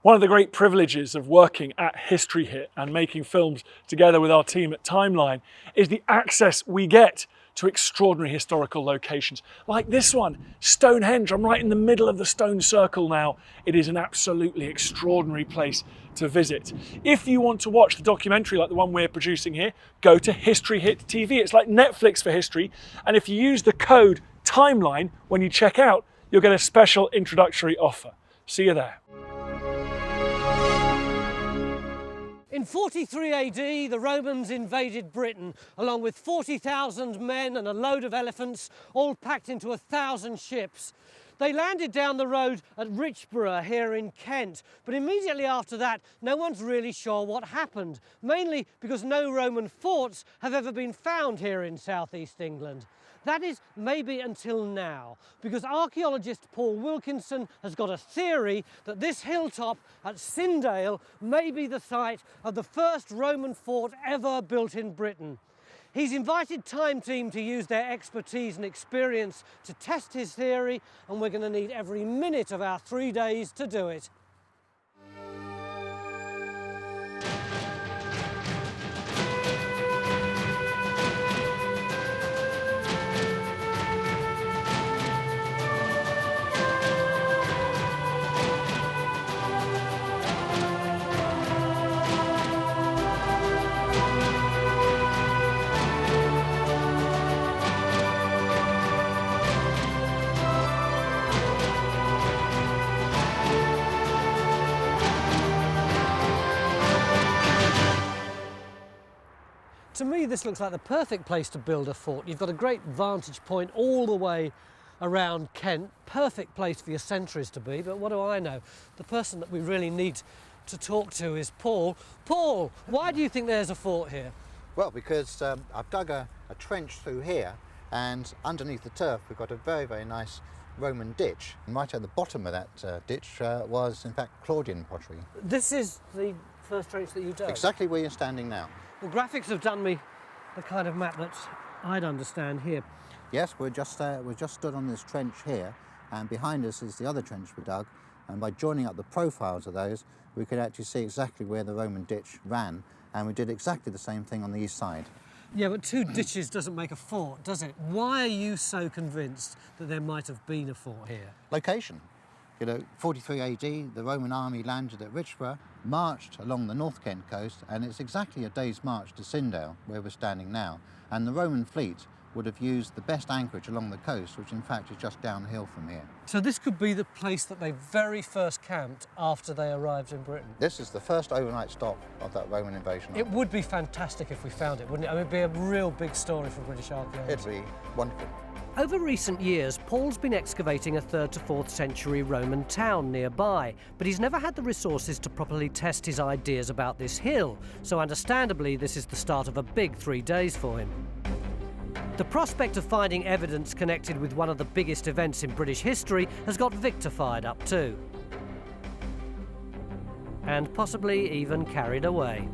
One of the great privileges of working at History Hit and making films together with our team at Timeline is the access we get to extraordinary historical locations. Like this one, Stonehenge. I'm right in the middle of the stone circle now. It is an absolutely extraordinary place to visit. If you want to watch the documentary like the one we're producing here, go to History Hit TV. It's like Netflix for history. And if you use the code Timeline when you check out, you'll get a special introductory offer. See you there. In 43 AD, the Romans invaded Britain, along with 40,000 men and a load of elephants, all packed into 1,000 ships. They landed down the road at Richborough here in Kent, but immediately after that, no one's really sure what happened, mainly because no Roman forts have ever been found here in southeast England. That is, maybe until now, because archaeologist Paul Wilkinson has got a theory that this hilltop at Sindale may be the site of the first Roman fort ever built in Britain. He's invited Time Team to use their expertise and experience to test his theory, and we're going to need every minute of our 3 days to do it. To me, this looks like the perfect place to build a fort. You've got a great vantage point all the way around Kent. Perfect place for your sentries to be, but what do I know? The person that we really need to talk to is Paul. Paul, why do you think there's a fort here? Well, because I've dug a trench through here, and underneath the turf we've got a very, very nice Roman ditch. And right at the bottom of that ditch was, in fact, Claudian pottery. This is the first trench that you dug? Exactly where you're standing now. Well, graphics have done me the kind of map that I'd understand here. Yes, we're just stood on this trench here, and behind us is the other trench we dug, and by joining up the profiles of those, we could actually see exactly where the Roman ditch ran, and we did exactly the same thing on the east side. Yeah, but two ditches doesn't make a fort, does it? Why are you so convinced that there might have been a fort here? Location. You know, 43 AD, the Roman army landed at Richborough, marched along the North Kent coast, and it's exactly a day's march to Sindale, where we're standing now. And the Roman fleet would have used the best anchorage along the coast, which in fact is just downhill from here. So this could be the place that they very first camped after they arrived in Britain? This is the first overnight stop of that Roman invasion. It would be fantastic if we found it, wouldn't it? I mean, it'd be a real big story for British archaeology. It'd be wonderful. Over recent years, Paul's been excavating a 3rd to 4th century Roman town nearby, but he's never had the resources to properly test his ideas about this hill, so understandably this is the start of a big 3 days for him. The prospect of finding evidence connected with one of the biggest events in British history has got Victor fired up too. And possibly even carried away.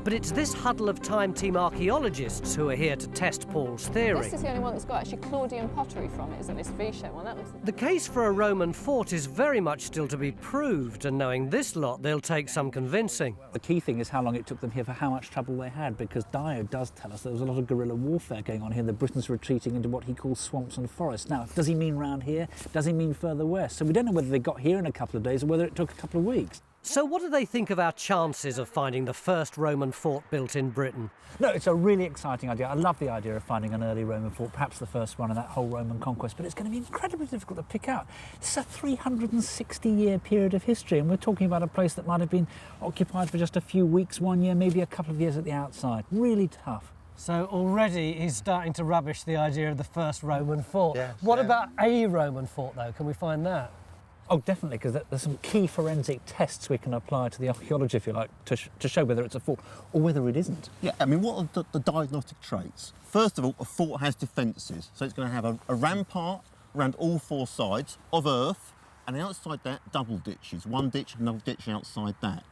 But it's this huddle of Time Team archaeologists who are here to test Paul's theory. This is the only one that's got actually Claudian pottery from it, isn't this V-shaped one? That looks... The case for a Roman fort is very much still to be proved, and knowing this lot, they'll take some convincing. The key thing is how long it took them here, for how much trouble they had, because Dio does tell us there was a lot of guerrilla warfare going on here. The Britons retreating into what he calls swamps and forests. Now, does he mean round here? Does he mean further west? So we don't know whether they got here in a couple of days or whether it took a couple of weeks. So what do they think of our chances of finding the first Roman fort built in Britain? No, it's a really exciting idea. I love the idea of finding an early Roman fort, perhaps the first one in that whole Roman conquest, but it's going to be incredibly difficult to pick out. It's a 360-year period of history, and we're talking about a place that might have been occupied for just a few weeks, 1 year, maybe a couple of years at the outside. Really tough. So already he's starting to rubbish the idea of the first Roman fort. Yes, what about a Roman fort, though? Can we find that? Oh, definitely, because there's some key forensic tests we can apply to the archaeology, if you like, to show whether it's a fort or whether it isn't. Yeah, I mean, what are the diagnostic traits? First of all, a fort has defences, so it's going to have a rampart around all 4 sides of earth, and outside that, double ditches, one ditch, another ditch outside that.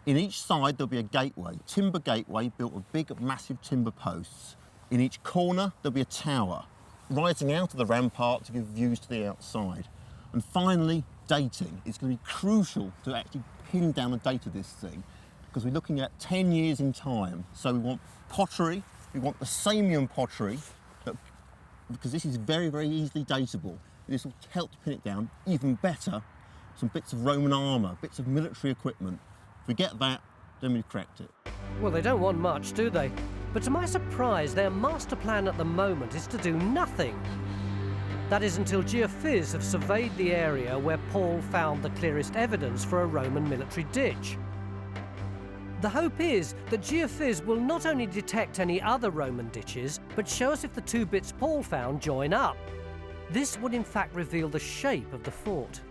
In each side, there'll be a gateway, timber gateway built with big, massive timber posts. In each corner, there'll be a tower rising out of the rampart to give views to the outside. And finally, dating. It's going to be crucial to actually pin down the date of this thing, because we're looking at 10 years in time. So we want pottery, we want the Samian pottery, because this is very, very easily datable. This will help to pin it down even better. Some bits of Roman armour, bits of military equipment. If we get that, then we've cracked it. Well, they don't want much, do they? But to my surprise, their master plan at the moment is to do nothing. That is until Geophys have surveyed the area where Paul found the clearest evidence for a Roman military ditch. The hope is that Geophys will not only detect any other Roman ditches, but show us if the two bits Paul found join up. This would in fact reveal the shape of the fort.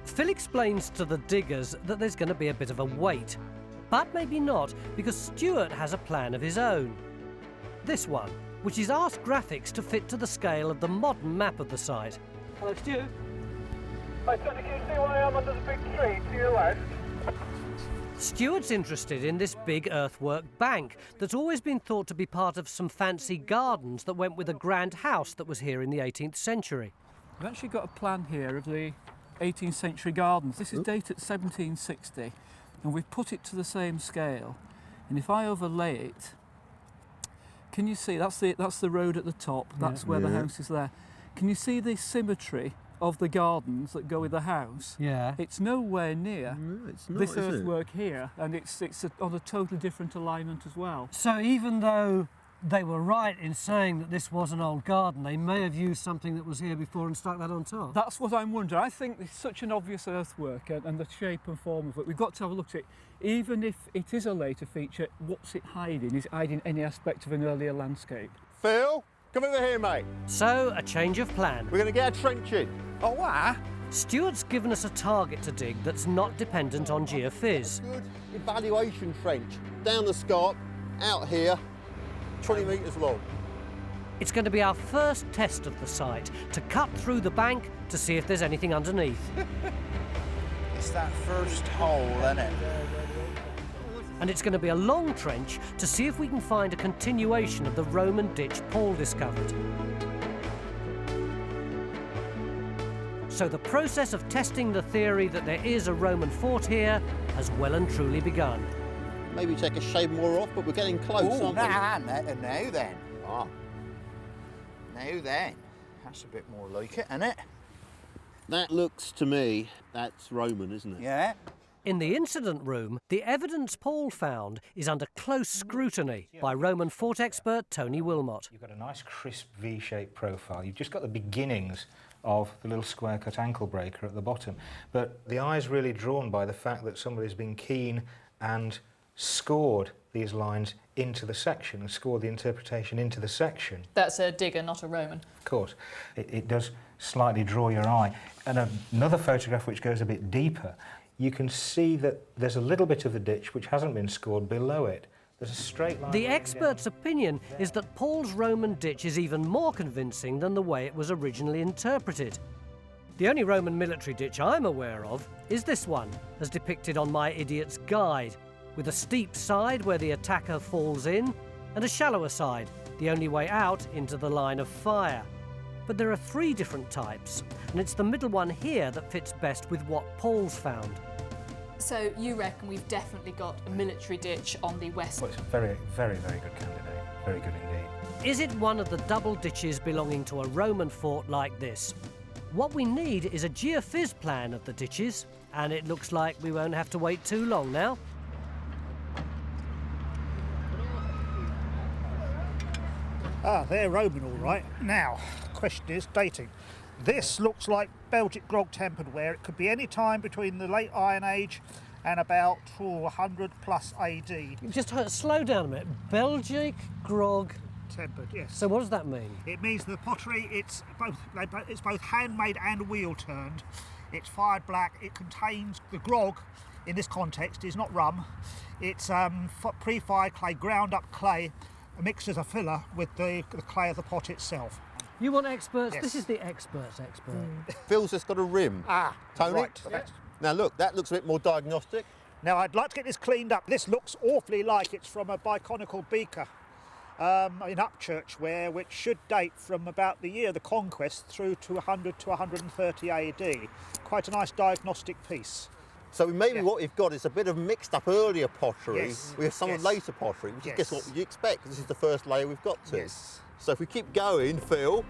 Phil explains to the diggers that there's going to be a bit of a wait, but maybe not, because Stuart has a plan of his own. This one, which is asked graphics to fit to the scale of the modern map of the site. Hello, Stuart. Hi, Tony, can you see where I am under the big tree to your left? Stuart's interested in this big earthwork bank that's always been thought to be part of some fancy gardens that went with a grand house that was here in the 18th century. We've actually got a plan here of the 18th century gardens. This is dated 1760, and we've put it to the same scale. And if I overlay it, can you see, that's the road at the top, that's where the house is there. Can you see the symmetry of the gardens that go with the house? Yeah. It's nowhere near It's not, this is it? earthwork here, and it's on a totally different alignment as well. So even though they were right in saying that this was an old garden, they may have used something that was here before and stuck that on top. That's what I'm wondering. I think it's such an obvious earthwork and the shape and form of it. We've got to have a look at it. Even if it is a later feature, what's it hiding? Is it hiding any aspect of an earlier landscape? Phil, come over here, mate. So, a change of plan. We're going to get a trench in. Oh, what? Stuart's given us a target to dig that's not dependent on Geophys. Good evaluation trench. Down the scarp, out here, 20 metres long. It's going to be our first test of the site, to cut through the bank to see if there's anything underneath. It's that first hole, isn't it? And it's going to be a long trench to see if we can find a continuation of the Roman ditch Paul discovered. So the process of testing the theory that there is a Roman fort here has well and truly begun. Maybe take a shade more off, but we're getting close, Oh, aren't we? now then. Oh. Now then. That's a bit more like it, isn't it? That looks to me, that's Roman, isn't it? Yeah. In the incident room, the evidence Paul found is under close scrutiny by Roman fort expert Tony Wilmot. You've got a nice crisp V-shaped profile. You've just got the beginnings of the little square-cut ankle breaker at the bottom. But the eye's really drawn by the fact that somebody's been keen and scored these lines into the section and scored the interpretation into the section. That's a digger, not a Roman. Of course, it does slightly draw your eye. And another photograph which goes a bit deeper, you can see that there's a little bit of the ditch which hasn't been scored below it. There's a straight line. The expert's opinion is that Paul's Roman ditch is even more convincing than the way it was originally interpreted. The only Roman military ditch I'm aware of is this one, as depicted on my idiot's guide, with a steep side where the attacker falls in, and a shallower side, the only way out into the line of fire. But there are 3 different types, and it's the middle one here that fits best with what Paul's found. So you reckon we've definitely got a military ditch on the west? Well, it's a very, very, very good candidate. Very good indeed. Is it one of the double ditches belonging to a Roman fort like this? What we need is a Geophys plan of the ditches, and it looks like we won't have to wait too long now. Ah, they're Roman, all right. Now, the question is dating. This looks like Belgic grog tempered ware. It could be any time between the late Iron Age and about 100 plus AD. Just slow down a minute. Belgic grog. Tempered, yes. So what does that mean? It means the pottery, it's both handmade and wheel turned. It's fired black. It contains the grog. In this context, is not rum. It's pre-fired clay, ground up clay, mixed as a filler with the clay of the pot itself. You want experts? Yes. This is the expert's expert. Phil's just got a rim. Ah, Tony? right. Now look, that looks a bit more diagnostic. Now I'd like to get this cleaned up. This looks awfully like it's from a biconical beaker. in Upchurch Ware, which should date from about the year of the conquest through to 100 to 130 AD. Quite a nice diagnostic piece. So maybe what we've got is a bit of mixed up earlier pottery with some later pottery, which is guess what you expect, because this is the first layer we've got to. So if we keep going, Phil.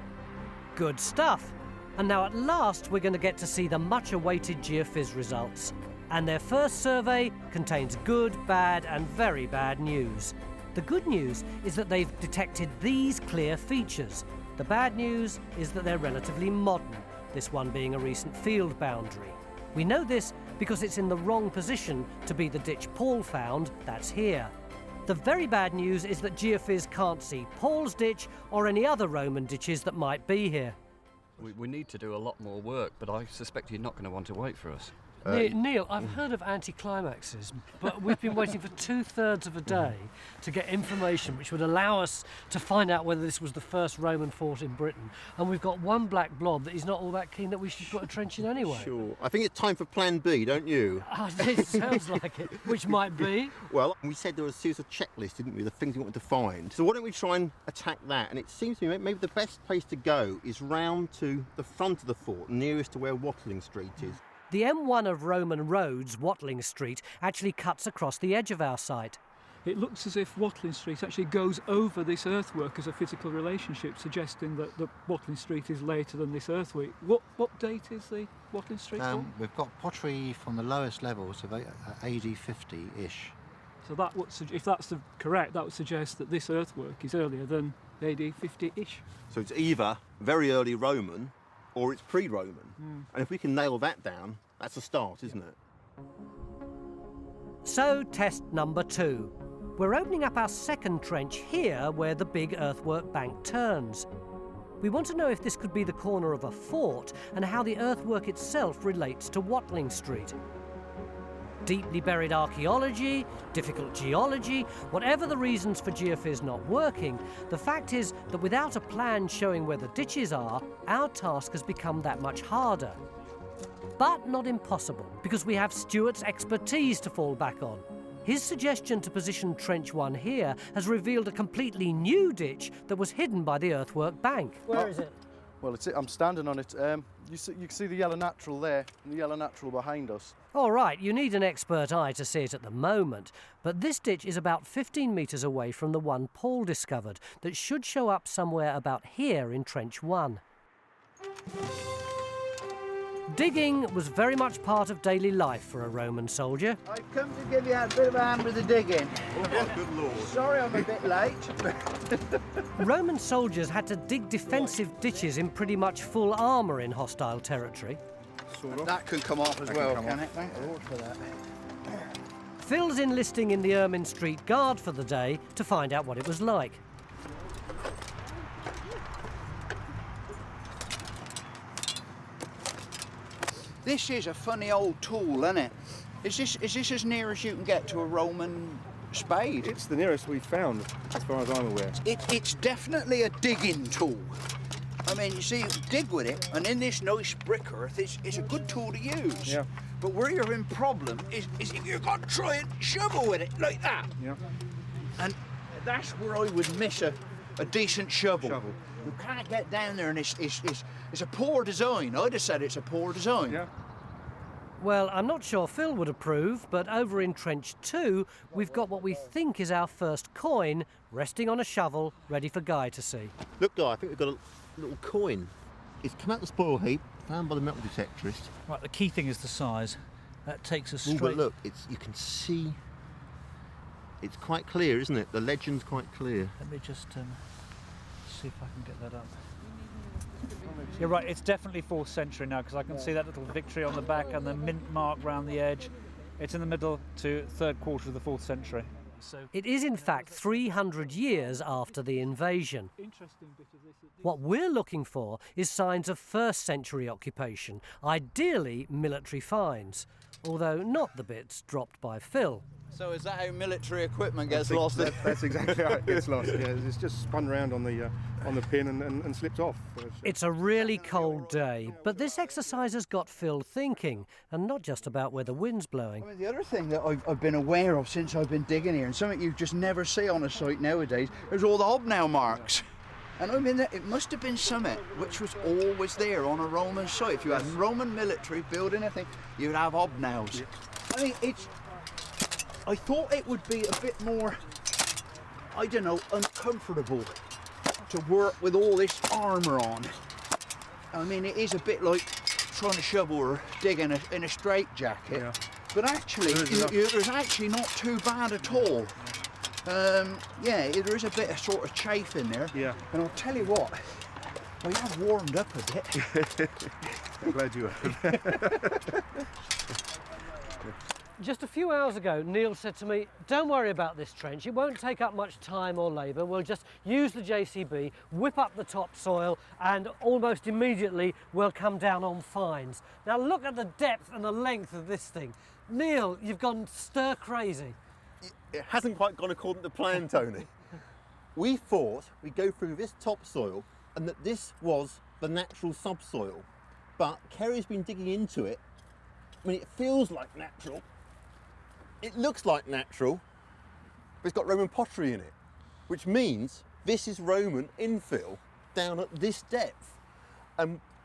Good stuff. And now at last we're going to get to see the much-awaited Geophys results. And their first survey contains good, bad and very bad news. The good news is that they've detected these clear features. The bad news is that they're relatively modern, this one being a recent field boundary. We know this because it's in the wrong position to be the ditch Paul found, that's here. The very bad news is that Geophys can't see Paul's ditch or any other Roman ditches that might be here. We need to do a lot more work, but I suspect you're not going to want to wait for us. Neil, I've heard of anticlimaxes, but we've been waiting for 2/3 of a day to get information which would allow us to find out whether this was the first Roman fort in Britain. And we've got one black blob that he's not all that keen that we should put a trench in anyway. Sure. I think it's time for plan B, don't you? It sounds like it. Which might be? Well, we said there was a series of checklists, didn't we, the things we wanted to find. So why don't we try and attack that? And it seems to me maybe the best place to go is round to the front of the fort, nearest to where Watling Street is. The M1 of Roman roads, Watling Street, actually cuts across the edge of our site. It looks as if Watling Street actually goes over this earthwork as a physical relationship, suggesting that Watling Street is later than this earthwork. What date is the Watling Street fort? We've got pottery from the lowest levels of AD 50-ish. So that would, if that's correct, that would suggest that this earthwork is earlier than AD 50-ish. So it's either very early Roman or it's pre-Roman. And if we can nail that down, that's a start, isn't it? So, test number 2. We're opening up our second trench here where the big earthwork bank turns. We want to know if this could be the corner of a fort and how the earthwork itself relates to Watling Street. Deeply buried archaeology, difficult geology, whatever the reasons for Geophys not working, the fact is that without a plan showing where the ditches are, our task has become that much harder. But not impossible, because we have Stuart's expertise to fall back on. His suggestion to position Trench 1 here has revealed a completely new ditch that was hidden by the earthwork bank. Where is it? Well, I'm standing on it. You can see the yellow natural there and the yellow natural behind us. All right, you need an expert eye to see it at the moment, but this ditch is about 15 metres away from the one Paul discovered that should show up somewhere about here in Trench 1. Digging was very much part of daily life for a Roman soldier. I've come to give you a bit of a hand with the digging. Oh, good Lord. Sorry I'm a bit late. Roman soldiers had to dig defensive ditches in pretty much full armour in hostile territory. That could come off as well, can it? Thank the Lord for that. Phil's enlisting in the Ermine Street Guard for the day to find out what it was like. This is a funny old tool, isn't it? Is this as near as you can get to a Roman spade? It's the nearest we've found, as far as I'm aware. It's definitely a digging tool. I mean, you see, you dig with it, and in this nice brick earth, it's a good tool to use. Yeah. But where you're in problem is if you're going to try and shovel with it like that. Yeah. And that's where I would miss a decent shovel. You can't get down there, and it's a poor design. I'd have said it's a poor design. Yeah. Well, I'm not sure Phil would approve, but over in Trench 2, we've got what we think is our first coin, resting on a shovel, ready for Guy to see. Look, Guy, I think we've got a little coin. It's come out the spoil heap, found by the metal detectorist. Right, the key thing is the size. That takes us straight... But look, you can see... It's quite clear, isn't it? The legend's quite clear. Let me just see if I can get that up. You're right, it's definitely 4th century now, because I can see that little victory on the back and the mint mark round the edge. It's in the middle to 3rd quarter of the 4th century. So it is in fact 300 years after the invasion. What we're looking for is signs of 1st century occupation, ideally military finds, although not the bits dropped by Phil. So is that how military equipment gets lost? That's exactly how it gets lost. Yeah, it's just spun around on the pin and slipped off. It's a really cold day, but this exercise has got Phil thinking, and not just about where the wind's blowing. I mean, the other thing that I've been aware of since I've been digging here, and something you just never see on a site nowadays, is all the hobnail marks. And I mean, it must have been something which was always there on a Roman site. If you had Roman military building a thing, you'd have hobnails. Yeah. I mean, I thought it would be a bit more, I don't know, uncomfortable to work with all this armour on. I mean, it is a bit like trying to shovel or dig in a straitjacket, yeah. But actually, there's actually not too bad at all. Yeah, there is a bit of sort of chafe in there. Yeah. And I'll tell you what, I have warmed up a bit. I'm glad you have. Just a few hours ago, Neil said to me, don't worry about this trench, it won't take up much time or labour, we'll just use the JCB, whip up the topsoil, and almost immediately we'll come down on fines. Now look at the depth and the length of this thing. Neil, you've gone stir crazy. It hasn't quite gone according to plan, Tony. We thought we'd go through this topsoil and that this was the natural subsoil, but Kerry's been digging into it. I mean, it feels like natural. It looks like natural, but it's got Roman pottery in it, which means this is Roman infill down at this depth.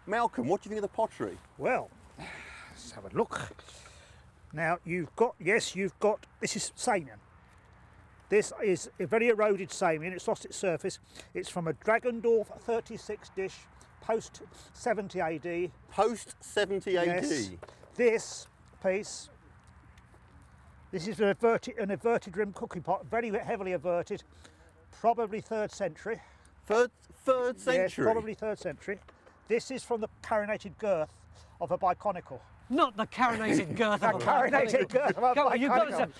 Malcolm, what do you think of the pottery? Well, let's have a look. Now, this is Samian. This is a very eroded Samian, it's lost its surface. It's from a Dragendorf 36 dish, post 70 AD. Post 70 AD? Yes. This piece, this is an inverted rim cooking pot, very heavily everted, probably 3rd century. Third century? Yes, probably 3rd century. This is from the carinated girth of a biconical. Not the carinated girth of a carinated girth of a biconical.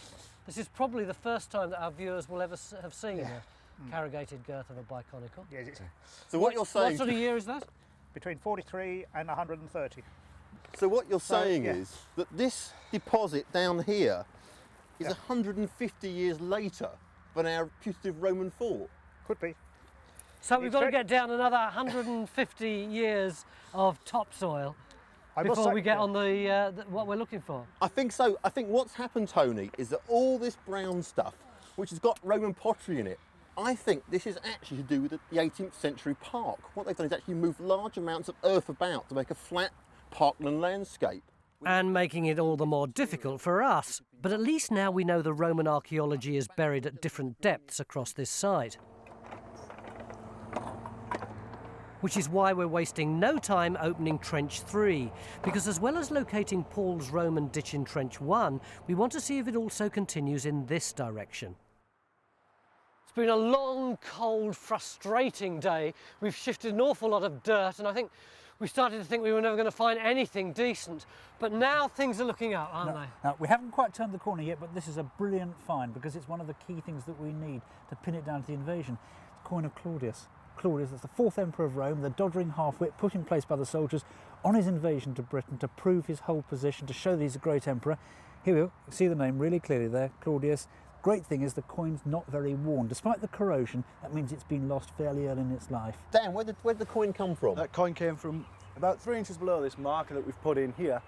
This is probably the first time that our viewers will ever have seen a corrugated girth of a biconical. Yes, it's so what you're saying... What sort of year is that? Between 43 and 130. So what you're saying is that this deposit down here is 150 years later than our putative Roman fort? Could be. So we've got to get down another 150 years of topsoil before we get on the what we're looking for. I think so. I think what's happened, Tony, is that all this brown stuff, which has got Roman pottery in it, I think this is actually to do with the 18th century park. What they've done is actually move large amounts of earth about to make a flat parkland landscape. And making it all the more difficult for us. But at least now we know the Roman archaeology is buried at different depths across this site. Which is why we're wasting no time opening Trench 3, because as well as locating Paul's Roman ditch in Trench 1, we want to see if it also continues in this direction. It's been a long, cold, frustrating day. We've shifted an awful lot of dirt, and I think we started to think we were never going to find anything decent. But now things are looking up, aren't they? No, we haven't quite turned the corner yet, but this is a brilliant find because it's one of the key things that we need to pin it down to the invasion. The coin of Claudius. Claudius, that's the 4th emperor of Rome, the doddering half-wit put in place by the soldiers on his invasion to Britain to prove his whole position, to show that he's a great emperor. Here we go, see the name really clearly there, Claudius. Great thing is the coin's not very worn. Despite the corrosion, that means it's been lost fairly early in its life. Dan, where did the coin come from? That coin came from about 3 inches below this marker that we've put in here,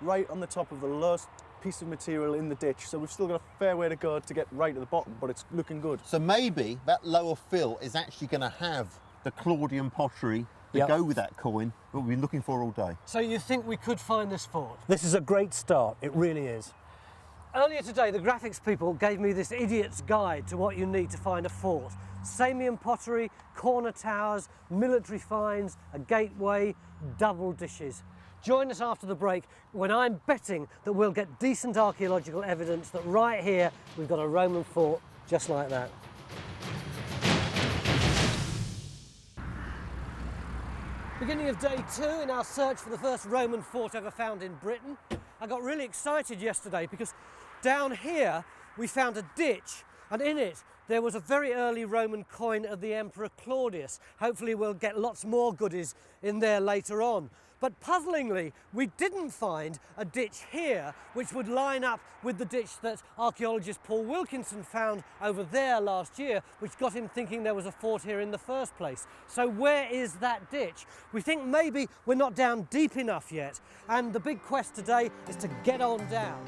right on the top of the lowest piece of material in the ditch. So we've still got a fair way to go to get right to the bottom, but it's looking good. So maybe that lower fill is actually going to have the Claudian pottery to go with that coin that we've been looking for all day. So you think we could find this fort? This is a great start, it really is. Earlier today, the graphics people gave me this idiot's guide to what you need to find a fort. Samian pottery, corner towers, military finds, a gateway, double dishes. Join us after the break when I'm betting that we'll get decent archaeological evidence that right here we've got a Roman fort just like that. Beginning of day 2 in our search for the first Roman fort ever found in Britain. I got really excited yesterday because down here we found a ditch, and in it there was a very early Roman coin of the Emperor Claudius. Hopefully we'll get lots more goodies in there later on. But puzzlingly, we didn't find a ditch here which would line up with the ditch that archaeologist Paul Wilkinson found over there last year, which got him thinking there was a fort here in the first place. So where is that ditch? We think maybe we're not down deep enough yet, and the big quest today is to get on down.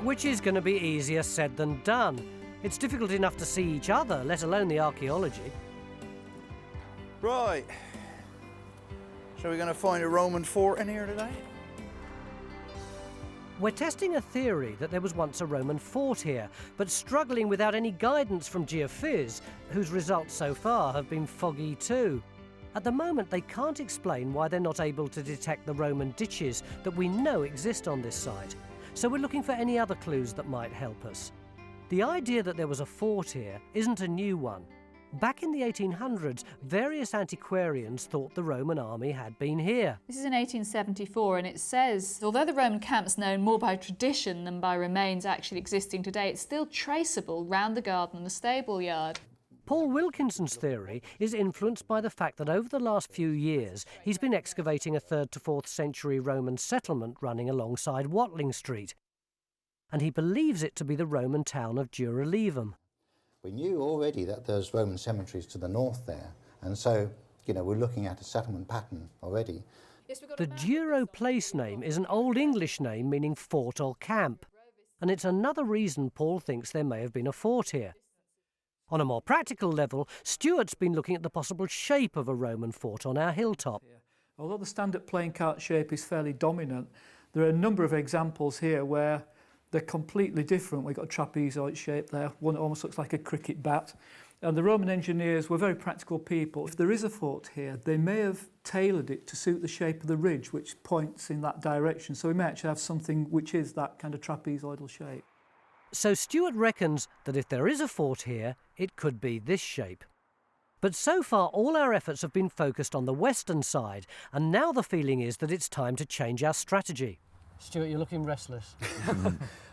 Which is going to be easier said than done. It's difficult enough to see each other, let alone the archaeology. Right. So we're going to find a Roman fort in here today? We're testing a theory that there was once a Roman fort here, but struggling without any guidance from Geophys, whose results so far have been foggy too. At the moment, they can't explain why they're not able to detect the Roman ditches that we know exist on this site. So we're looking for any other clues that might help us. The idea that there was a fort here isn't a new one. Back in the 1800s, various antiquarians thought the Roman army had been here. This is in 1874, and it says, although the Roman camp's known more by tradition than by remains actually existing today, it's still traceable round the garden and the stable yard. Paul Wilkinson's theory is influenced by the fact that over the last few years he's been excavating a 3rd to 4th century Roman settlement running alongside Watling Street, and he believes it to be the Roman town of Duralevum. We knew already that there's Roman cemeteries to the north there, and so, we're looking at a settlement pattern already. The Duro place name is an Old English name meaning fort or camp, and it's another reason Paul thinks there may have been a fort here. On a more practical level, Stuart's been looking at the possible shape of a Roman fort on our hilltop. Although the stand-up playing cart shape is fairly dominant, there are a number of examples here where they're completely different. We've got a trapezoid shape there, one that almost looks like a cricket bat. And the Roman engineers were very practical people. If there is a fort here, they may have tailored it to suit the shape of the ridge, which points in that direction. So we may actually have something which is that kind of trapezoidal shape. So Stuart reckons that if there is a fort here, it could be this shape. But so far, all our efforts have been focused on the western side, and now the feeling is that it's time to change our strategy. Stuart, you're looking restless.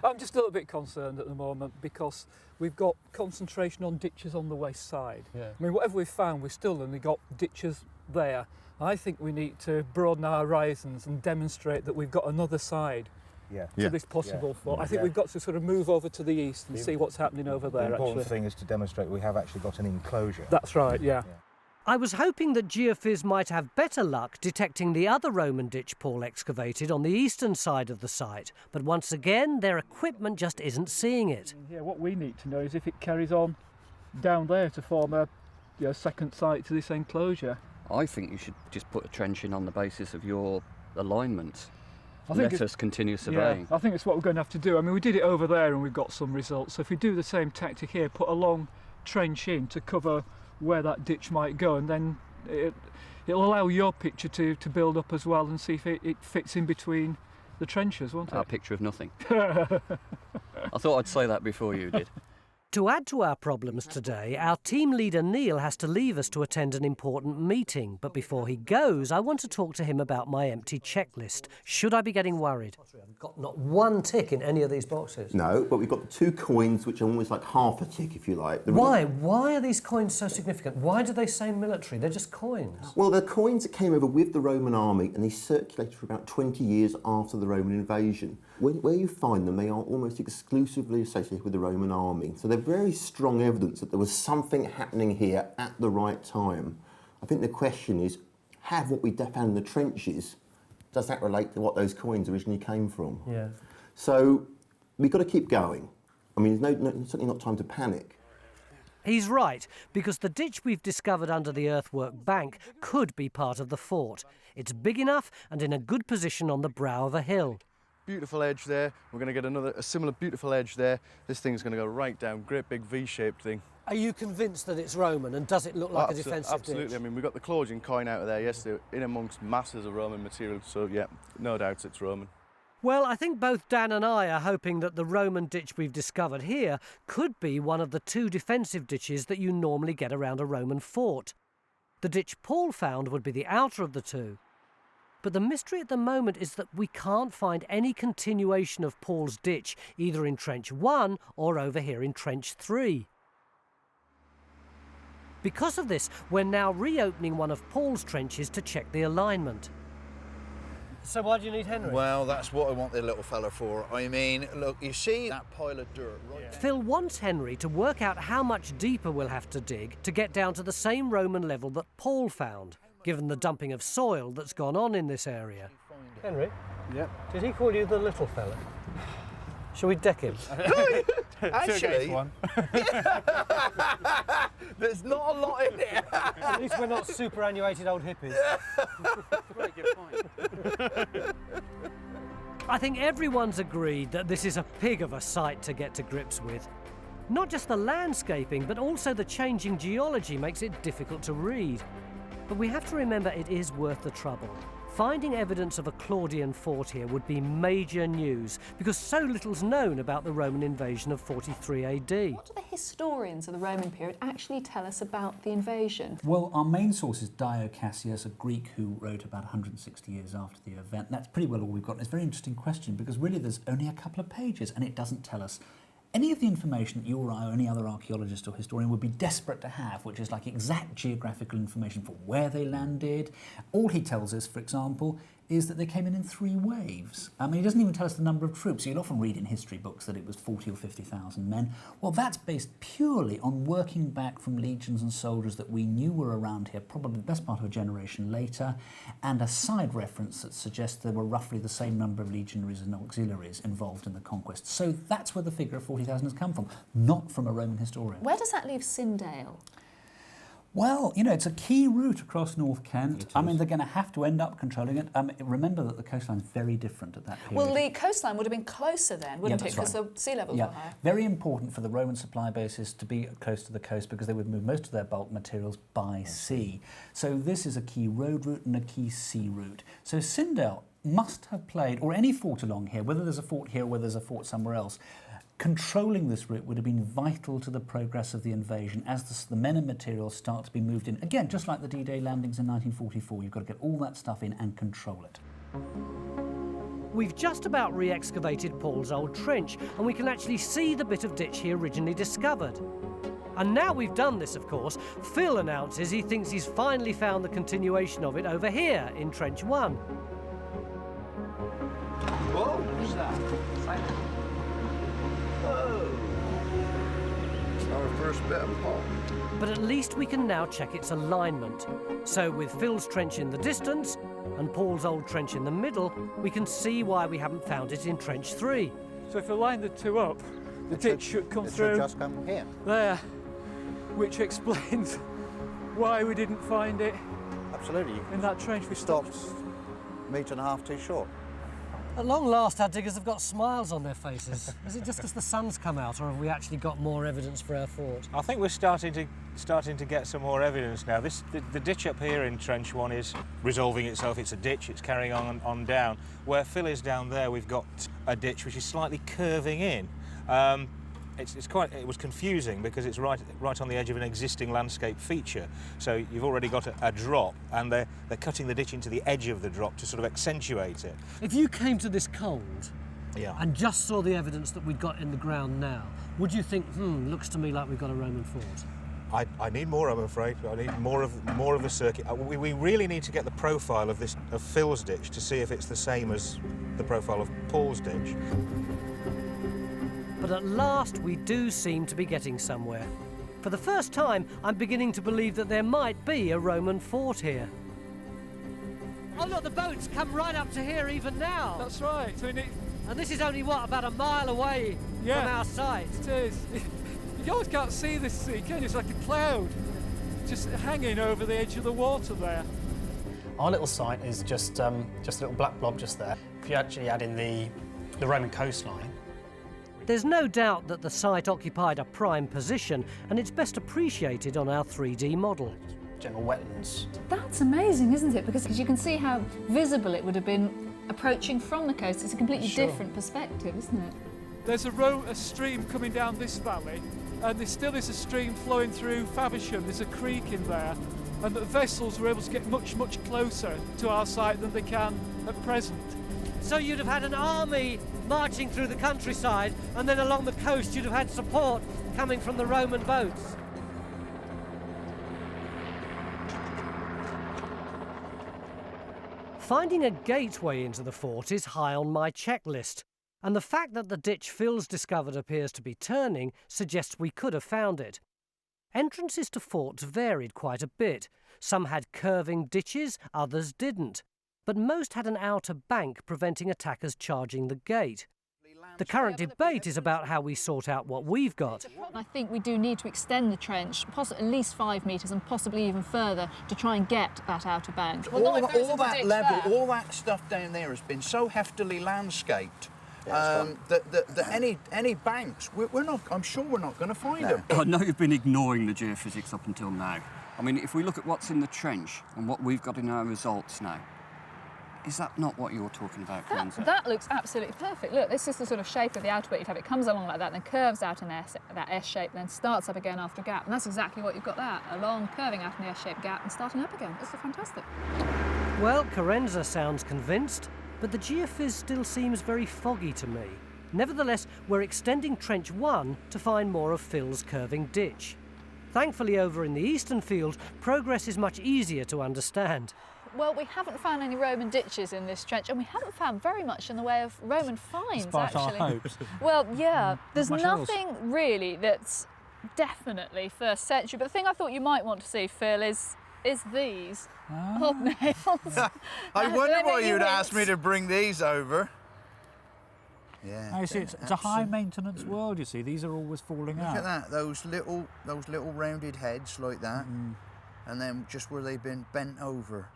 I'm just a little bit concerned at the moment because we've got concentration on ditches on the west side. Yeah. I mean, whatever we've found, we've still only got ditches there. I think we need to broaden our horizons and demonstrate that we've got another side to this possible fort. I think we've got to sort of move over to the east and see what's happening over there. The important thing is to demonstrate we have actually got an enclosure. That's right, yeah. I was hoping that Geophys might have better luck detecting the other Roman ditch Paul excavated on the eastern side of the site, but once again their equipment just isn't seeing it. Yeah, what we need to know is if it carries on down there to form a second site to this enclosure. I think you should just put a trench in on the basis of your alignments. Let us continue surveying. Yeah, I think it's what we're going to have to do. I mean, we did it over there and we've got some results. So if we do the same tactic here, put a long trench in to cover where that ditch might go, and then it'll allow your picture to build up as well and see if it fits in between the trenches, won't it? Our picture of nothing. I thought I'd say that before you did. To add to our problems today, our team leader Neil has to leave us to attend an important meeting. But before he goes, I want to talk to him about my empty checklist. Should I be getting worried? I've got not one tick in any of these boxes. No, but we've got the 2 coins, which are almost like half a tick, if you like. Why? Why are these coins so significant? Why do they say military? They're just coins. Well, they're coins that came over with the Roman army, and they circulated for about 20 years after the Roman invasion. Where you find them, they are almost exclusively associated with the Roman army. So they're very strong evidence that there was something happening here at the right time. I think the question is, have what we found in the trenches, does that relate to what those coins originally came from? Yeah. So we've got to keep going. I mean, there's certainly not time to panic. He's right, because the ditch we've discovered under the earthwork bank could be part of the fort. It's big enough and in a good position on the brow of a hill. Beautiful edge there. We're going to get a similar beautiful edge there. This thing's going to go right down, great big V-shaped thing. Are you convinced that it's Roman, and does it look like a defensive absolutely. ditch? I mean, we got the Claudian coin out of there yesterday, in amongst masses of Roman material, so yeah, no doubt it's Roman. Well, I think both Dan and I are hoping that the Roman ditch we've discovered here could be one of the 2 defensive ditches that you normally get around a Roman fort. The ditch Paul found would be the outer of the 2. But the mystery at the moment is that we can't find any continuation of Paul's ditch, either in Trench 1 or over here in Trench 3. Because of this, we're now reopening one of Paul's trenches to check the alignment. So why do you need Henry? Well, that's what I want the little fella for. I mean, look, you see that pile of dirt right Phil wants Henry to work out how much deeper we'll have to dig to get down to the same Roman level that Paul found, given the dumping of soil that's gone on in this area. Henry? Yep. Did he call you the little fella? Shall we deck him? Actually, there's not a lot in it. At least we're not superannuated old hippies. Very good point. I think everyone's agreed that this is a pig of a site to get to grips with. Not just the landscaping, but also the changing geology makes it difficult to read. But we have to remember it is worth the trouble. Finding evidence of a Claudian fort here would be major news, because so little's known about the Roman invasion of 43 AD. What do the historians of the Roman period actually tell us about the invasion? Well, our main source is Dio Cassius, a Greek who wrote about 160 years after the event. That's pretty well all we've got. It's a very interesting question, because really there's only a couple of pages and it doesn't tell us any of the information that you or I or any other archaeologist or historian would be desperate to have, which is like exact geographical information for where they landed. All he tells us, for example, is that they came in 3 waves. I mean, he doesn't even tell us the number of troops. You'll often read in history books that it was 40 or 50,000 men. Well, that's based purely on working back from legions and soldiers that we knew were around here, probably the best part of a generation later, and a side reference that suggests there were roughly the same number of legionaries and auxiliaries involved in the conquest. So that's where the figure of 40,000 has come from, not from a Roman historian. Where does that leave Sindale? Well, you know, it's a key route across North Kent. I mean, they're going to have to end up controlling it. Remember that the coastline's very different at that period. Well, the coastline would have been closer then, wouldn't it? Because the sea levels were higher. Very important for the Roman supply bases to be close to the coast because they would move most of their bulk materials by sea. So this is a key road route and a key sea route. So Sindale must have played, or any fort along here, whether there's a fort here or whether there's a fort somewhere else, controlling this route would have been vital to the progress of the invasion as the men and materials start to be moved in. Again, just like the D-Day landings in 1944, you've got to get all that stuff in and control it. We've just about re-excavated Paul's old trench, and we can actually see the bit of ditch he originally discovered. And now we've done this, of course, Phil announces he thinks he's finally found the continuation of it over here in Trench 1. Whoa, what's that? Our first bit of Paul. But at least we can now check its alignment. So with Phil's trench in the distance and Paul's old trench in the middle, we can see why we haven't found it in Trench 3. So if we line the two up, the ditch should come through just come here. there, which explains why we didn't find it Absolutely. in that trench we Stopped a metre and a half too short. At long last, our diggers have got smiles on their faces. Is it just because the sun's come out, or have we actually got more evidence for our fort? I think we're starting to get some more evidence now. The ditch up here in Trench 1 is resolving itself. It's a ditch. It's carrying on down. Where Phil is down there, we've got a ditch which is slightly curving in. It was confusing because it's right on the edge of an existing landscape feature. So you've already got a drop, and they're cutting the ditch into the edge of the drop to sort of accentuate it. If you came to this cold Yeah. and just saw the evidence that we've got in the ground now, would you think, looks to me like we've got a Roman fort? I need more, I'm afraid. I need more of the circuit. We really need to get the profile of Phil's ditch to see if it's the same as the profile of Paul's ditch. But at last, we do seem to be getting somewhere. For the first time, I'm beginning to believe that there might be a Roman fort here. Oh look, the boats come right up to here even now. That's right. And this is only, what, about a mile away from our site? It is. You always can't see this sea, can you? It's like a cloud just hanging over the edge of the water there. Our little site is just a little black blob just there. If you actually add in the Roman coastline, There's no doubt that the site occupied a prime position, and it's best appreciated on our 3D model. general wetlands. That's amazing, isn't it? Because you can see how visible it would have been approaching from the coast. It's a completely different perspective, isn't it? There's a stream coming down this valley, and there still is a stream flowing through Faversham. There's a creek in there, and the vessels were able to get much, much closer to our site than they can at present. So you'd have had an army marching through the countryside, and then along the coast you'd have had support coming from the Roman boats. Finding a gateway into the fort is high on my checklist, and the fact that the ditch Phil's discovered appears to be turning suggests we could have found it. Entrances to forts varied quite a bit. Some had curving ditches, others didn't, but most had an outer bank preventing attackers charging the gate. The current debate is about how we sort out what we've got. I think we do need to extend the trench, at least 5 metres and possibly even further, to try and get that outer bank. All that level, all that stuff down there has been so heftily landscaped that any banks, we're not. I'm sure we're not going to find them. I know you've been ignoring the geophysics up until now. I mean, if we look at what's in the trench and what we've got in our results now, is that not what you're talking about, Lorenzo? That looks absolutely perfect. Look, this is the sort of shape of the outer bit you'd have. It comes along like that, then curves out in that S shape, then starts up again after a gap. And that's exactly what you've got there, a long curving out in the S-shaped gap and starting up again. This is fantastic. Well, Carenza sounds convinced, but the geophys still seems very foggy to me. Nevertheless, we're extending Trench 1 to find more of Phil's curving ditch. Thankfully, over in the eastern field, progress is much easier to understand. Well, we haven't found any Roman ditches in this trench, and we haven't found very much in the way of Roman finds, Despite actually. our hopes. Well, yeah, there's much nothing really that's definitely first century. But the thing I thought you might want to see, Phil, is these hobnails. I wonder why you'd ask me to bring these over. Yeah. Oh, it's a high maintenance world, you see. These are always falling out. Look at that, those little rounded heads like that, and then just where they've been bent over.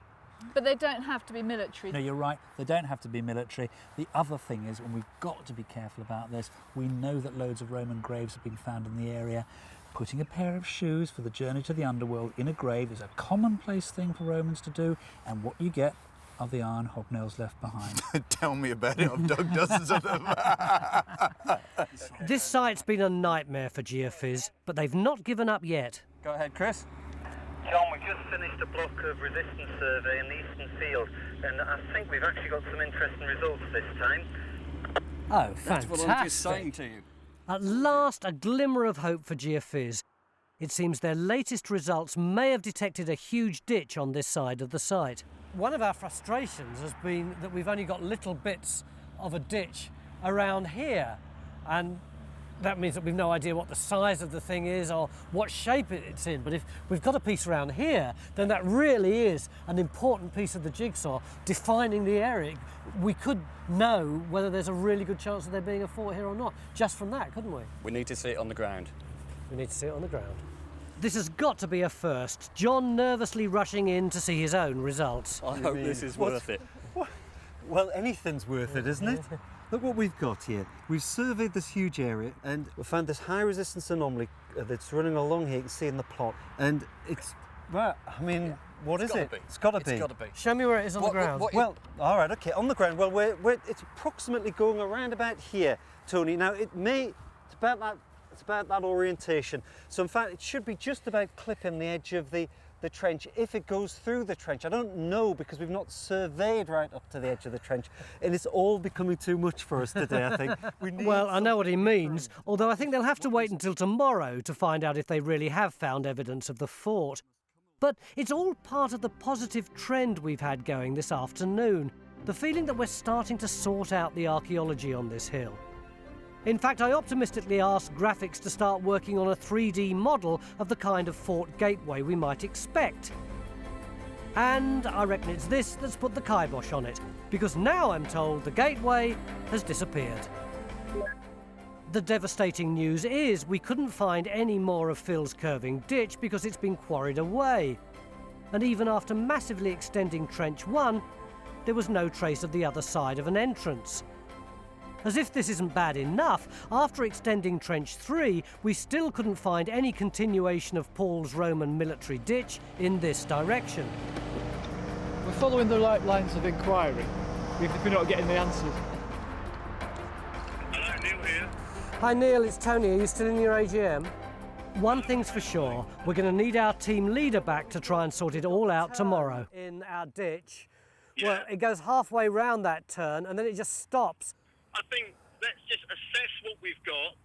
But they don't have to be military. No, you're right. They don't have to be military. The other thing is, and we've got to be careful about this, we know that loads of Roman graves have been found in the area. Putting a pair of shoes for the journey to the underworld in a grave is a commonplace thing for Romans to do, and what you get are the iron hobnails left behind. Tell me about it, I've dug dozens of them. This site's been a nightmare for geophys, but they've not given up yet. Go ahead, Chris. John, we just finished a block of resistance survey in the eastern field, and I think we've actually got some interesting results this time. Oh, That's what I'm just saying to you. At last, a glimmer of hope for geophys. It seems their latest results may have detected a huge ditch on this side of the site. One of our frustrations has been that we've only got little bits of a ditch around here, and that means that we've no idea what the size of the thing is or what shape it's in. But if we've got a piece around here, then that really is an important piece of the jigsaw defining the area. We could know whether there's a really good chance of there being a fort here or not, just from that, couldn't we? We need to see it on the ground. We need to see it on the ground. This has got to be a first. John nervously rushing in to see his own results. I hope this is worth it. Well, anything's worth it, isn't it? Look what we've got here. We've surveyed this huge area and we found this high resistance anomaly that's running along here. You can see in the plot. And it's, well, I mean, what is it? It's got to be. It's got to be. Show me where it is on the ground. Well, all right, okay, on the ground. Well, it's approximately going around about here, Tony. Now, it's about that orientation. So, in fact, it should be just about clipping the edge of the trench if it goes through the trench. I don't know because we've not surveyed right up to the edge of the trench, and it's all becoming too much for us today, I think. Well, I know what he means, although I think they'll have to wait until tomorrow to find out if they really have found evidence of the fort. But it's all part of the positive trend we've had going this afternoon, the feeling that we're starting to sort out the archaeology on this hill. In fact, I optimistically asked graphics to start working on a 3D model of the kind of fort gateway we might expect. And I reckon it's this that's put the kibosh on it, because now I'm told the gateway has disappeared. The devastating news is we couldn't find any more of Phil's curving ditch because it's been quarried away. And even after massively extending Trench 1, there was no trace of the other side of an entrance. As if this isn't bad enough, after extending Trench 3, we still couldn't find any continuation of Paul's Roman military ditch in this direction. We're following the right lines of inquiry, even if we're not getting the answers. Hello, Neil here. Hi Neil, it's Tony. Are you still in your AGM? One thing's for sure, we're going to need our team leader back to try and sort it all out tomorrow. In our ditch, well, it goes halfway round that turn and then it just stops. I think let's just assess what we've got.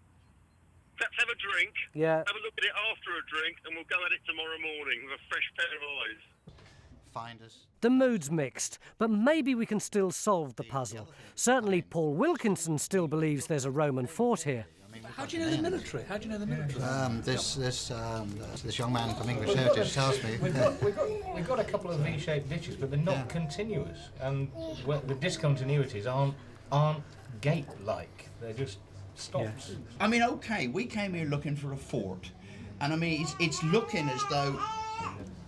Let's have a drink. Yeah. Have a look at it after a drink, and we'll go at it tomorrow morning with a fresh pair of eyes. find us. The mood's mixed, but maybe we can still solve the puzzle. Certainly Paul Wilkinson still believes there's a Roman fort here. How do you know the military? How do you know the military? This young man from English Heritage tells me. We've got a couple of V-shaped ditches, but they're not continuous, and the discontinuities aren't gate-like. They're just stops. I mean, okay, we came here looking for a fort, and I mean, it's looking as though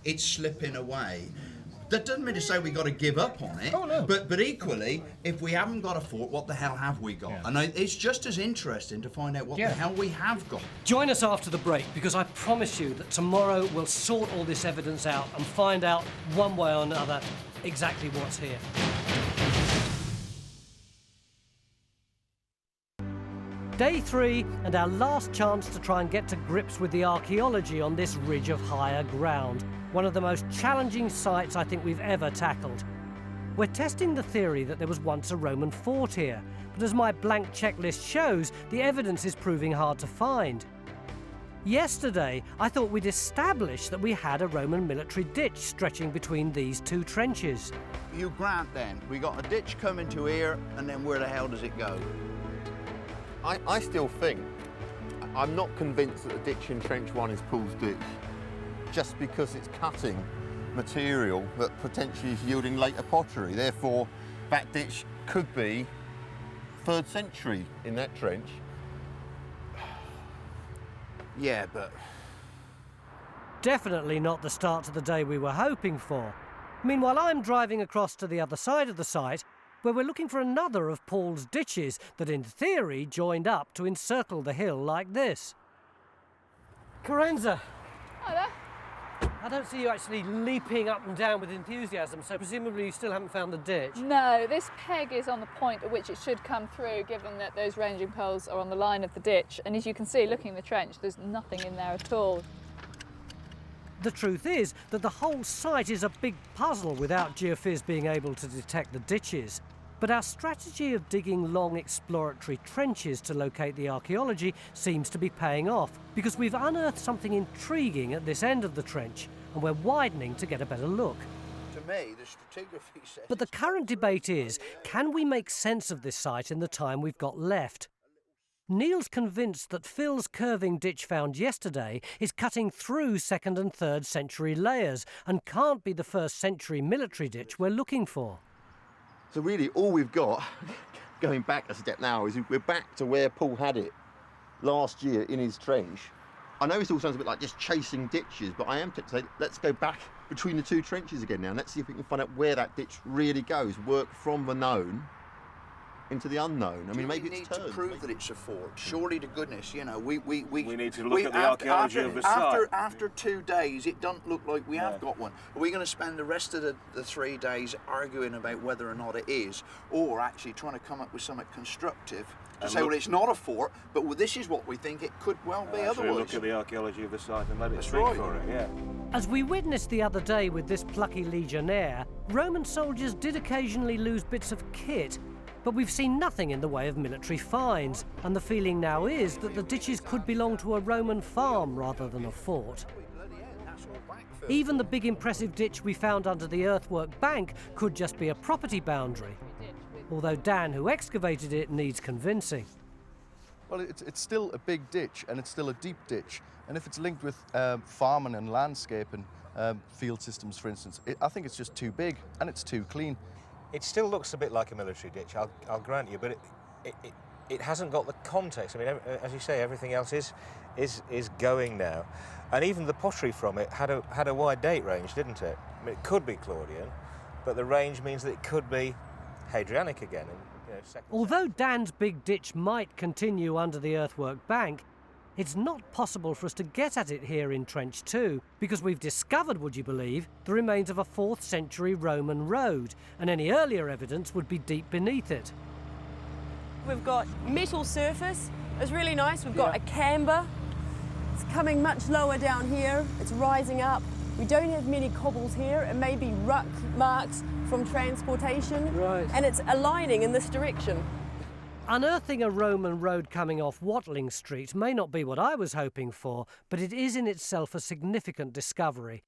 it's slipping away. That doesn't mean to say we got to give up on it. Oh, no. But equally, if we haven't got a fort, what the hell have we got? Yeah. And it's just as interesting to find out what the hell we have got. Join us after the break, because I promise you that tomorrow we'll sort all this evidence out and find out one way or another exactly what's here. Day 3 and our last chance to try and get to grips with the archaeology on this ridge of higher ground. One of the most challenging sites I think we've ever tackled. We're testing the theory that there was once a Roman fort here, but as my blank checklist shows, the evidence is proving hard to find. Yesterday, I thought we'd established that we had a Roman military ditch stretching between these two trenches. You grant then, we got a ditch coming to here, and then where the hell does it go? I still think, I'm not convinced that the ditch in Trench 1 is Paul's ditch, just because it's cutting material that potentially is yielding later pottery. Therefore, that ditch could be 3rd century in that trench. Yeah, but... Definitely not the start to the day we were hoping for. Meanwhile, I'm driving across to the other side of the site, where we're looking for another of Paul's ditches that in theory joined up to encircle the hill like this. Carenza. Hi there. I don't see you actually leaping up and down with enthusiasm, so presumably you still haven't found the ditch. No, this peg is on the point at which it should come through, given that those ranging poles are on the line of the ditch. And as you can see, looking in the trench, there's nothing in there at all. The truth is that the whole site is a big puzzle without Geophys being able to detect the ditches. But our strategy of digging long exploratory trenches to locate the archaeology seems to be paying off, because we've unearthed something intriguing at this end of the trench, and we're widening to get a better look. To me, the stratigraphy says... But the current debate is, can we make sense of this site in the time we've got left? Neil's convinced that Phil's curving ditch found yesterday is cutting through 2nd and 3rd century layers and can't be the 1st century military ditch we're looking for. So really, all we've got, going back a step now, is we're back to where Paul had it last year in his trench. I know this all sounds a bit like just chasing ditches, but I am tempted to say, let's go back between the two trenches again now, and let's see if we can find out where that ditch really goes, work from the known into the unknown. I mean, maybe it's need to prove that it's a fort. Surely to goodness, you know, we need to look at the archaeology of the site. After 2 days, it doesn't look like we have got one. Are we going to spend the rest of the 3 days arguing about whether or not it is, or actually trying to come up with something constructive to say, well, it's not a fort, but well, this is what we think it could well be otherwise? Look at the archaeology of the site and let it speak for it, yeah. As we witnessed the other day with this plucky legionnaire, Roman soldiers did occasionally lose bits of kit, but we've seen nothing in the way of military finds, and the feeling now is that the ditches could belong to a Roman farm rather than a fort. Even the big impressive ditch we found under the earthwork bank could just be a property boundary, although Dan, who excavated it, needs convincing. Well, it's still a big ditch, and it's still a deep ditch, and if it's linked with farming and landscape and field systems, for instance, I think it's just too big, and it's too clean. It still looks a bit like a military ditch, I'll grant you, but it hasn't got the context. I mean, as you say, everything else is going now, and even the pottery from it had a wide date range, didn't it? I mean, it could be Claudian, but the range means that it could be Hadrianic again. Although Dan's big ditch might continue under the earthwork bank, it's not possible for us to get at it here in Trench 2, because we've discovered, would you believe, the remains of a 4th century Roman road, and any earlier evidence would be deep beneath it. We've got metal surface, it's really nice. We've got a camber, it's coming much lower down here, it's rising up. We don't have many cobbles here, it may be ruck marks from transportation, and it's aligning in this direction. Unearthing a Roman road coming off Watling Street may not be what I was hoping for, but it is in itself a significant discovery.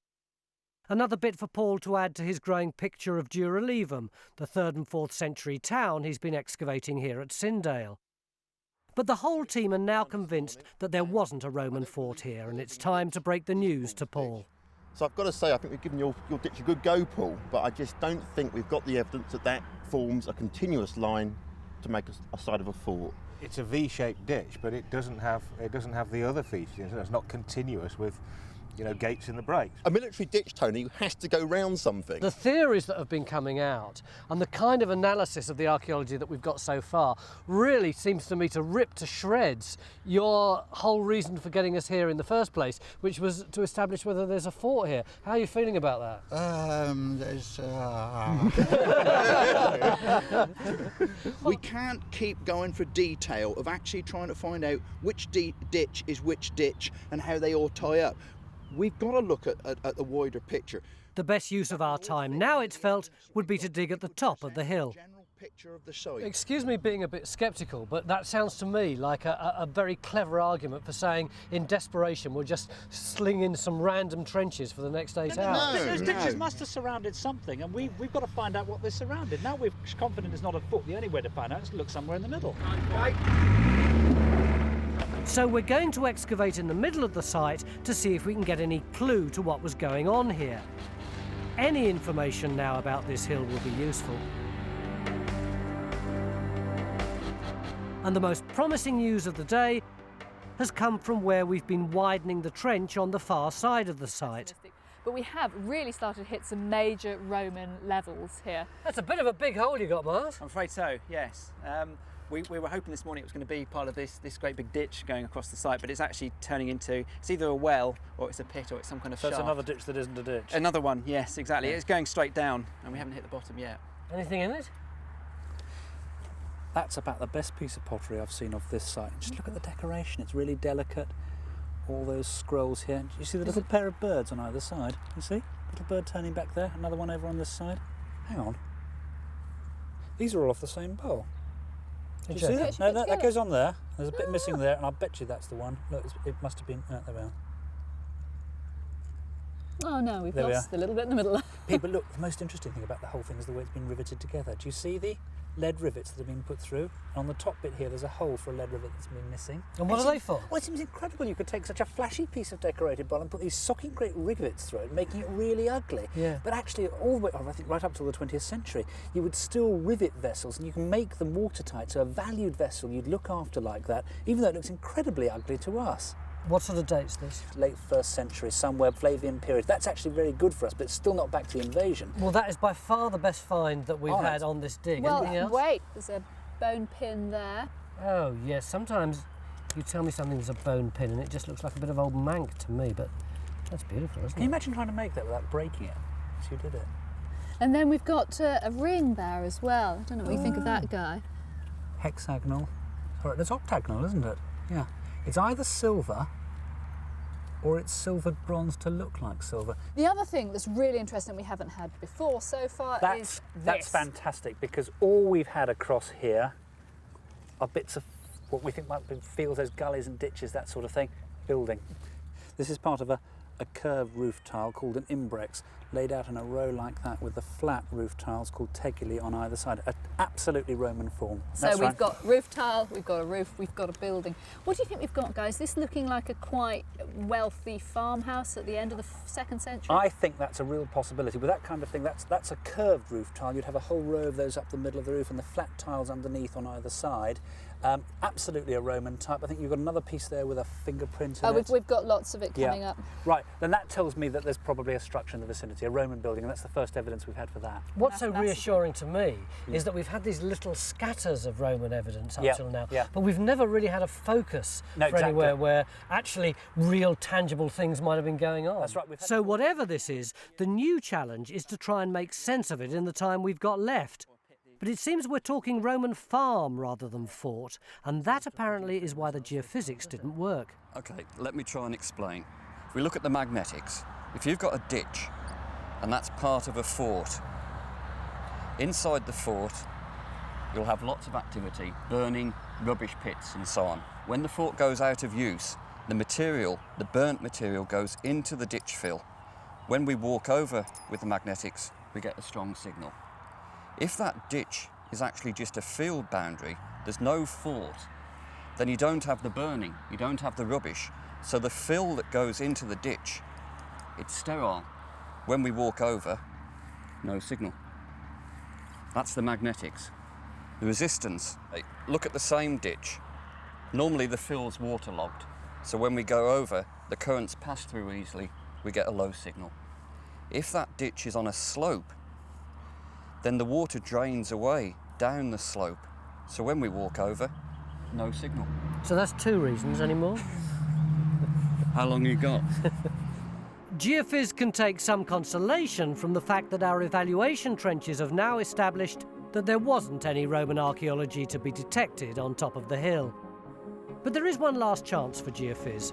Another bit for Paul to add to his growing picture of Duralevum, the 3rd and 4th century town he's been excavating here at Sindale. But the whole team are now convinced that there wasn't a Roman fort here, and it's time to break the news to Paul. So I've got to say, I think we've given your ditch a good go, Paul, but I just don't think we've got the evidence that that forms a continuous line to make a side of a fort. It's a V-shaped ditch, but it doesn't have the other features. It's not continuous with, you know, gates in the breaks. A military ditch, Tony, has to go round something. The theories that have been coming out and the kind of analysis of the archaeology that we've got so far really seems to me to rip to shreds your whole reason for getting us here in the first place, which was to establish whether there's a fort here. How are you feeling about that? We can't keep going for detail of actually trying to find out which ditch is which ditch and how they all tie up. We've got to look at the wider picture. The best use of our time now, it's felt, would be to dig at the top of the hill. Excuse me being a bit sceptical, but that sounds to me like a very clever argument for saying, in desperation, we'll just sling in some random trenches for the next 8 hours. Those ditches must have surrounded something, and we've got to find out what they surrounded. Now we're confident it's not a foot. The only way to find out is to look somewhere in the middle. So we're going to excavate in the middle of the site to see if we can get any clue to what was going on here. Any information now about this hill will be useful. And the most promising news of the day has come from where we've been widening the trench on the far side of the site. But we have really started to hit some major Roman levels here. That's a bit of a big hole you got, Mars. I'm afraid so, yes. We were hoping this morning it was going to be part of this great big ditch going across the site, but it's actually turning into, it's either a well or it's a pit or it's some kind of shaft. So it's another ditch that isn't a ditch? Another one, yes, exactly. Yeah. It's going straight down and we haven't hit the bottom yet. Anything in it? That's about the best piece of pottery I've seen of this site. Just look at the decoration, it's really delicate. All those scrolls here. You see the little pair of birds on either side? You see? Little bird turning back there, another one over on this side. Hang on. These are all off the same bowl. Did you see that? No, that goes on there. There's a bit missing there, and I bet you that's the one. Look, it must have been. There we are. Oh no, we've lost a little bit in the middle. People, look, the most interesting thing about the whole thing is the way it's been riveted together. Do you see the lead rivets that have been put through? And on the top bit here, there's a hole for a lead rivet that's been missing. And what are they for? Well, it seems incredible you could take such a flashy piece of decorated bond and put these socking great rivets through it, making it really ugly. Yeah. But actually, all the way, I think right up till the 20th century, you would still rivet vessels and you can make them watertight. So a valued vessel you'd look after like that, even though it looks incredibly ugly to us. What sort of date's this? Late 1st century, somewhere Flavian period. That's actually very good for us, but it's still not back to the invasion. Well, that is by far the best find that we've had on this dig. Well, anything else? wait, there's a bone pin there. Oh, yes, sometimes you tell me something's a bone pin and it just looks like a bit of old mank to me, but that's beautiful, isn't it? Can you imagine trying to make that without breaking it? So you did it. And then we've got a ring there as well. I don't know what you think of that guy. Hexagonal. Or it's octagonal, isn't it? Yeah. It's either silver or it's silvered bronze to look like silver. The other thing that's really interesting we haven't had before so far is this. That's fantastic, because all we've had across here are bits of what we think might be fields, those gullies and ditches, that sort of thing, building. This is part of a curved roof tile called an imbrex, laid out in a row like that with the flat roof tiles called teguli on either side. An absolutely Roman form. So we've got roof tile, we've got a roof, we've got a building. What do you think we've got, guys? This looking like a quite wealthy farmhouse at the end of the 2nd century? I think that's a real possibility. With that kind of thing, that's a curved roof tile. You'd have a whole row of those up the middle of the roof and the flat tiles underneath on either side. Absolutely a Roman type. I think you've got another piece there with a fingerprint in it. We've got lots of it coming up. Right, then that tells me that there's probably a structure in the vicinity, a Roman building, and that's the first evidence we've had for that. What's so reassuring to me is that we've had these little scatters of Roman evidence up till now, but we've never really had a focus for anywhere where actually real tangible things might have been going on. That's right. So whatever this is, the new challenge is to try and make sense of it in the time we've got left. But it seems we're talking Roman farm rather than fort, and that apparently is why the geophysics didn't work. Okay, let me try and explain. If we look at the magnetics, if you've got a ditch, and that's part of a fort, inside the fort, you'll have lots of activity, burning, rubbish pits and so on. When the fort goes out of use, the material, the burnt material, goes into the ditch fill. When we walk over with the magnetics, we get a strong signal. If that ditch is actually just a field boundary, there's no fort, then you don't have the burning, you don't have the rubbish. So the fill that goes into the ditch, it's sterile. When we walk over, no signal. That's the magnetics. The resistance, look at the same ditch. Normally the fill's waterlogged, so when we go over, the currents pass through easily, we get a low signal. If that ditch is on a slope, then the water drains away down the slope. So when we walk over, no signal. So that's 2 reasons. Any more? How long you got? Geophys can take some consolation from the fact that our evaluation trenches have now established that there wasn't any Roman archaeology to be detected on top of the hill. But there is one last chance for Geophys.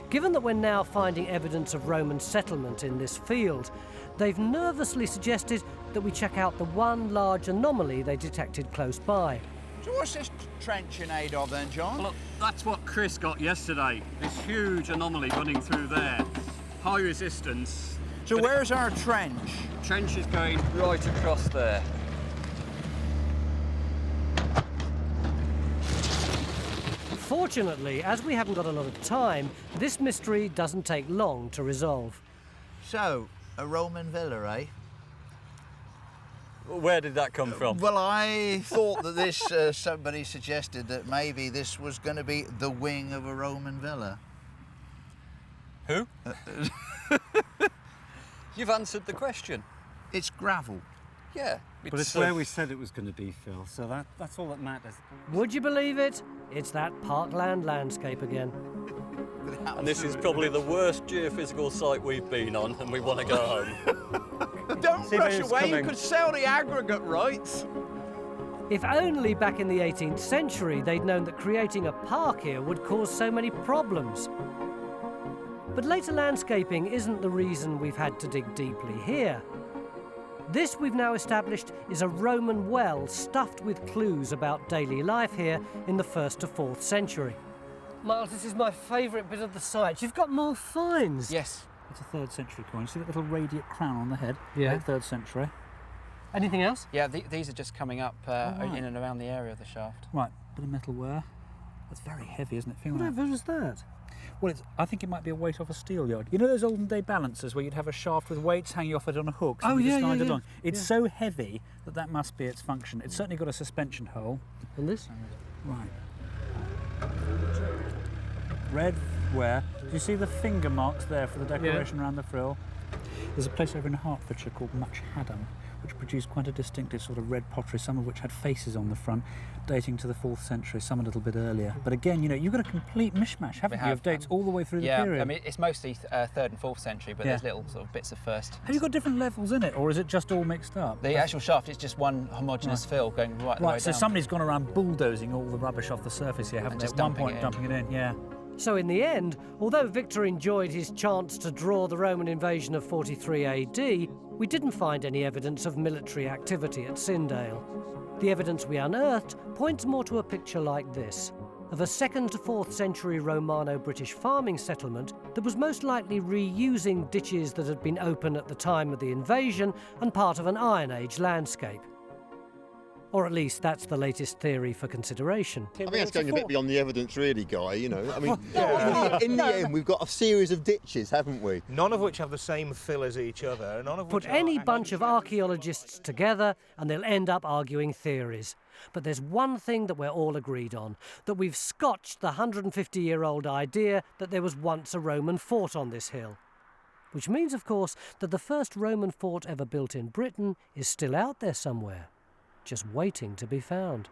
Given that we're now finding evidence of Roman settlement in this field, they've nervously suggested that we check out the one large anomaly they detected close by. So what's this trench in aid of then, John? Look, that's what Chris got yesterday. This huge anomaly running through there. High resistance. So where's our trench? Trench is going right across there. Fortunately, as we haven't got a lot of time, this mystery doesn't take long to resolve. So, a Roman villa, eh? Where did that come from? Well, I thought that this, somebody suggested that maybe this was going to be the wing of a Roman villa. Who? You've answered the question. It's gravel. Yeah. But it's where we said it was going to be, Phil, so that's all that matters. Would you believe it? It's that parkland landscape again. And this is probably the worst geophysical site we've been on, and we want to go home. Don't rush away, you could sell the aggregate rights. If only back in the 18th century they'd known that creating a park here would cause so many problems. But later landscaping isn't the reason we've had to dig deeply here. This, we've now established, is a Roman well stuffed with clues about daily life here in the 1st to 4th century. Miles, this is my favourite bit of the site. You've got more finds. Yes. It's a 3rd century coin. See that little radiate crown on the head? Yeah. 3rd century. Anything else? Yeah, these are just coming up in and around the area of the shaft. Right, bit of metal wear. That's very heavy, isn't it? Feel that? Whatever is that? Well, I think it might be a weight off a steel yard. You know those olden day balancers where you'd have a shaft with weights hanging off it on a hook? So you just slide it on. It's so heavy that must be its function. It's certainly got a suspension hole. And this? Right. Red wear. Do you see the finger marks there for the decoration around the frill? There's a place over in Hertfordshire called Much Haddam, which produced quite a distinctive sort of red pottery, some of which had faces on the front, dating to the 4th century, some a little bit earlier. But again, you know, you've got a complete mishmash, haven't you, of dates all the way through the period? Yeah, I mean, it's mostly 3rd and 4th century, but there's little sort of bits of 1st. Have you got different levels in it, or is it just all mixed up? The actual shaft is just one homogeneous fill going right the way down. So somebody's gone around bulldozing all the rubbish off the surface here, haven't they? At one point dumping it in, yeah. So in the end, although Victor enjoyed his chance to draw the Roman invasion of 43 AD, we didn't find any evidence of military activity at Sindale. The evidence we unearthed points more to a picture like this, of a 2nd to 4th century Romano-British farming settlement that was most likely reusing ditches that had been open at the time of the invasion and part of an Iron Age landscape. Or at least that's the latest theory for consideration. I think that's going a bit beyond the evidence really, Guy, you know. I mean, in the end, we've got a series of ditches, haven't we? None of which have the same fill as each other. None of Put any bunch of archaeologists together and they'll end up arguing theories. But there's one thing that we're all agreed on, that we've scotched the 150-year-old idea that there was once a Roman fort on this hill. Which means, of course, that the first Roman fort ever built in Britain is still out there somewhere, just waiting to be found.